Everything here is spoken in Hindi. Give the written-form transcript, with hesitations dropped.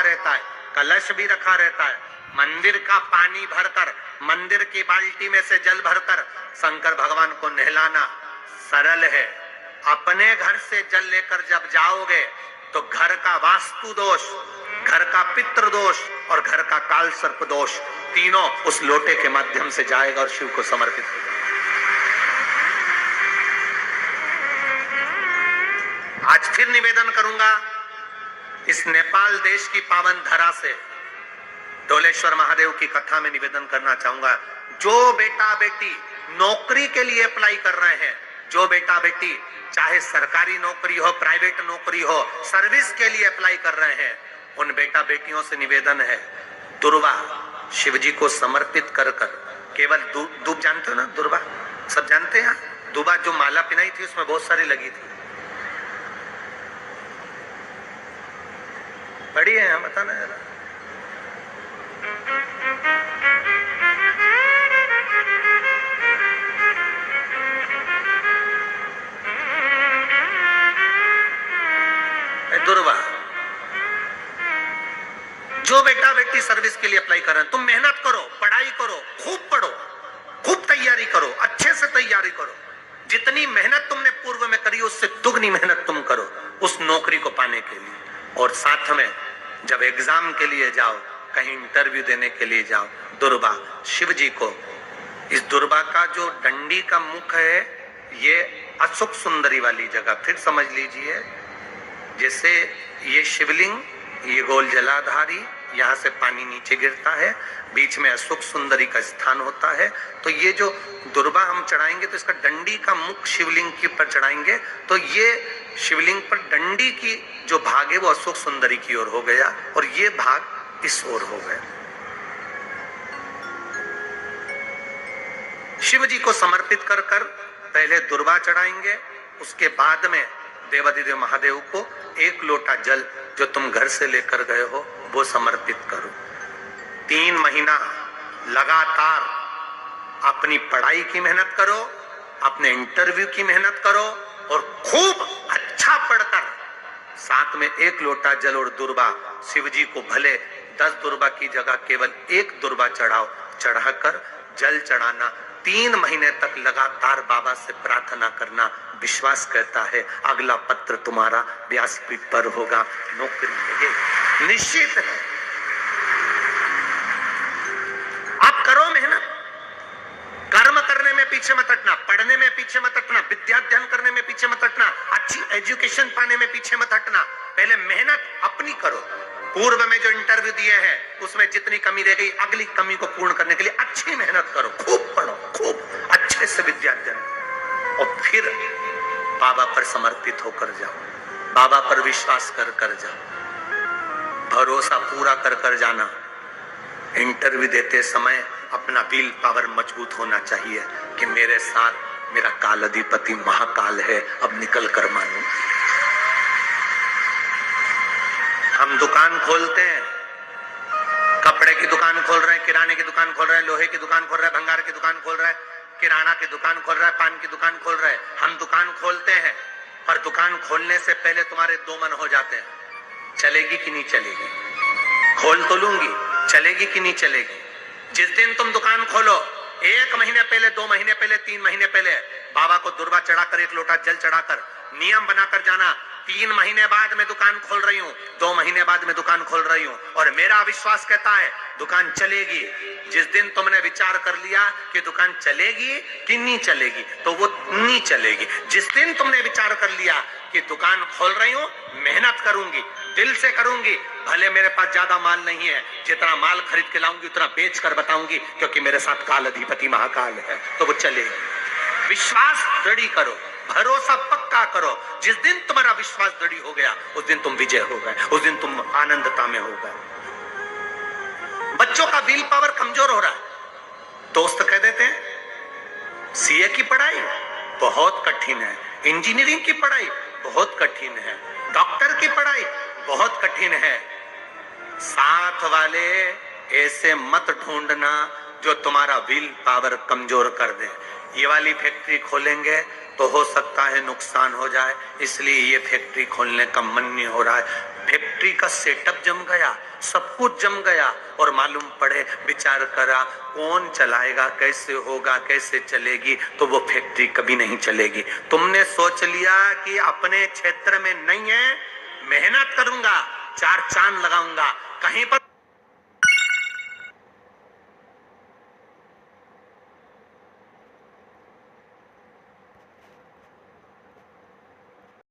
रहता है, कलश भी रखा रहता है। मंदिर का पानी भरकर, मंदिर की बाल्टी में से जल भरकर शंकर भगवान को नहलाना सरल है। अपने घर से जल लेकर जब जाओगे तो घर का वास्तु दोष, घर का पितृ दोष और घर का काल सर्प दोष तीनों उस लोटे के माध्यम से जाएगा और शिव को समर्पित होगा। आज फिर निवेदन करूंगा, इस नेपाल देश की पावन धरा से डोलेश्वर महादेव की कथा में निवेदन करना चाहूंगा, जो बेटा बेटी नौकरी के लिए अप्लाई कर रहे हैं, जो बेटा बेटी चाहे सरकारी नौकरी हो, प्राइवेट नौकरी हो, सर्विस के लिए अप्लाई कर रहे हैं, उन बेटा बेटियों से निवेदन है, दुर्वा शिव जी को समर्पित कर कर केवल दूब जानते हो ना, दुर्वा सब जानते हैं। दुबा जो माला पिनाई थी उसमें बहुत सारी लगी थी, बड़ी है, बताना जरा। दुर्वा, जो बेटा बेटी सर्विस के लिए अप्लाई कर रहे हैं, तुम मेहनत करो, पढ़ाई करो, खूब पढ़ो, खूब तैयारी करो, अच्छे से तैयारी करो। जितनी मेहनत तुमने पूर्व में करी उससे दुगनी मेहनत तुम करो उस नौकरी को पाने के लिए। और साथ में जब एग्जाम के लिए जाओ, कहीं इंटरव्यू देने के लिए जाओ, दुर्वा शिव जी को, इस दुर्वा का जो डंडी का मुख है ये अशोक सुंदरी वाली जगह, फिर समझ लीजिए जैसे ये शिवलिंग, ये गोल जलाधारी, यहाँ से पानी नीचे गिरता है, बीच में अशोक सुंदरी का स्थान होता है। तो ये जो दुर्वा हम चढ़ाएंगे तो इसका डंडी का मुख शिवलिंग के ऊपर चढ़ाएंगे तो ये शिवलिंग पर डंडी की जो भाग है वो अशोक सुंदरी की ओर हो गया और ये भाग इस ओर हो गया। शिव जी को समर्पित कर कर पहले दुर्वा चढ़ाएंगे, उसके बाद में देवाधिदेव महादेव को एक लोटा जल जो तुम घर से लेकर गए हो वो समर्पित करो। 3 महीना लगातार अपनी पढ़ाई की मेहनत करो, अपने इंटरव्यू की मेहनत करो और खूब अच्छा पढ़कर साथ में 1 लोटा जल और दुर्वा शिव जी को भले 10 दुर्वा की जगह केवल 1 दुर्वा चढ़ाओ, चढ़ाकर जल चढ़ाना, 3 महीने तक लगातार बाबा से प्रार्थना करना। विश्वास कहता है अगला पत्र तुम्हारा व्यासपीठ पर होगा, नौकरी मिलेगी, निश्चित है। आप करो मेहनत, कर्म करने में पीछे मत हटना, पढ़ने में पीछे मत हटना, विद्या अध्ययन करने में पीछे मत हटना, अच्छी एजुकेशन पाने में पीछे मत हटना। पहले मेहनत अपनी करो। पूर्व में जो इंटरव्यू दिए हैं उसमें जितनी कमी रह गई, अगली कमी को पूर्ण करने के लिए अच्छी मेहनत करो, खूब पढ़ो, खूब अच्छे से विद्या अध्ययन और फिर बाबा पर समर्पित होकर जाओ, बाबा पर विश्वास कर कर जाओ, भरोसा पूरा कर कर जाना। इंटरव्यू देते समय अपना विल पावर मजबूत होना चाहिए कि मेरे साथ मेरा काल अधिपति महाकाल है, अब निकल कर मानो। हम दुकान खोलते हैं, कपड़े की दुकान खोल रहे हैं, किराने की दुकान खोल रहे हैं, लोहे की दुकान खोल रहे हैं, भंगार की दुकान खोल रहे हैं, किराना की दुकान खोल रहा है, पान की दुकान खोल रहे हैं। हम दुकान खोलते हैं पर दुकान खोलने से पहले तुम्हारे 2 मन हो जाते हैं, चलेगी कि नहीं चलेगी, खोल तो लूंगी, चलेगी कि नहीं चलेगी। जिस दिन तुम दुकान खोलो 1 महीने पहले, 2 महीने पहले, 3 महीने पहले बाबा को दुर्वा चढ़ाकर 1 लोटा जल चढ़ाकर नियम बनाकर जाना, 3 महीने बाद मैं दुकान खोल रही हूँ, 2 महीने बाद मैं दुकान खोल रही हूँ और मेरा विश्वास कहता है दुकान चलेगी। जिस दिन तुमने विचार कर लिया कि दुकान चलेगी कि नहीं चलेगी तो वो नहीं चलेगी। जिस दिन तुमने विचार कर लिया कि दुकान खोल रही हूँ, मेहनत करूंगी, दिल से करूंगी, भले मेरे पास ज्यादा माल नहीं है, जितना माल खरीद के लाऊंगी उतना बेच कर बताऊंगी क्योंकि मेरे साथ काल अधिपति महाकाल है, तो वो चलेगी। विश्वास दृढ़ करो, भरोसा पक्का करो। जिस दिन तुम्हारा विश्वास दृढ़ हो गया उस दिन तुम विजय हो गए, उस दिन तुम आनंदता में हो गए। बच्चों का विल पावर कमजोर हो रहा है, दोस्त कह देते हैं सीए की पढ़ाई बहुत कठिन है, इंजीनियरिंग की पढ़ाई बहुत कठिन है, डॉक्टर की पढ़ाई बहुत कठिन है। साथ वाले ऐसे मत ढूंढना जो तुम्हारा विल पावर कमजोर कर दे। ये वाली फैक्ट्री खोलेंगे तो हो सकता है नुकसान हो जाए, इसलिए ये फैक्ट्री खोलने का मन नहीं हो रहा है। फैक्ट्री का सेटअप जम गया, सब कुछ जम गया, और मालूम पड़े, विचार करा कौन चलाएगा, कैसे होगा, कैसे चलेगी, तो वो फैक्ट्री कभी नहीं चलेगी। तुमने सोच लिया कि अपने क्षेत्र में नहीं है, मेहनत करूंगा, चार चांद लगाऊंगा, कहीं पर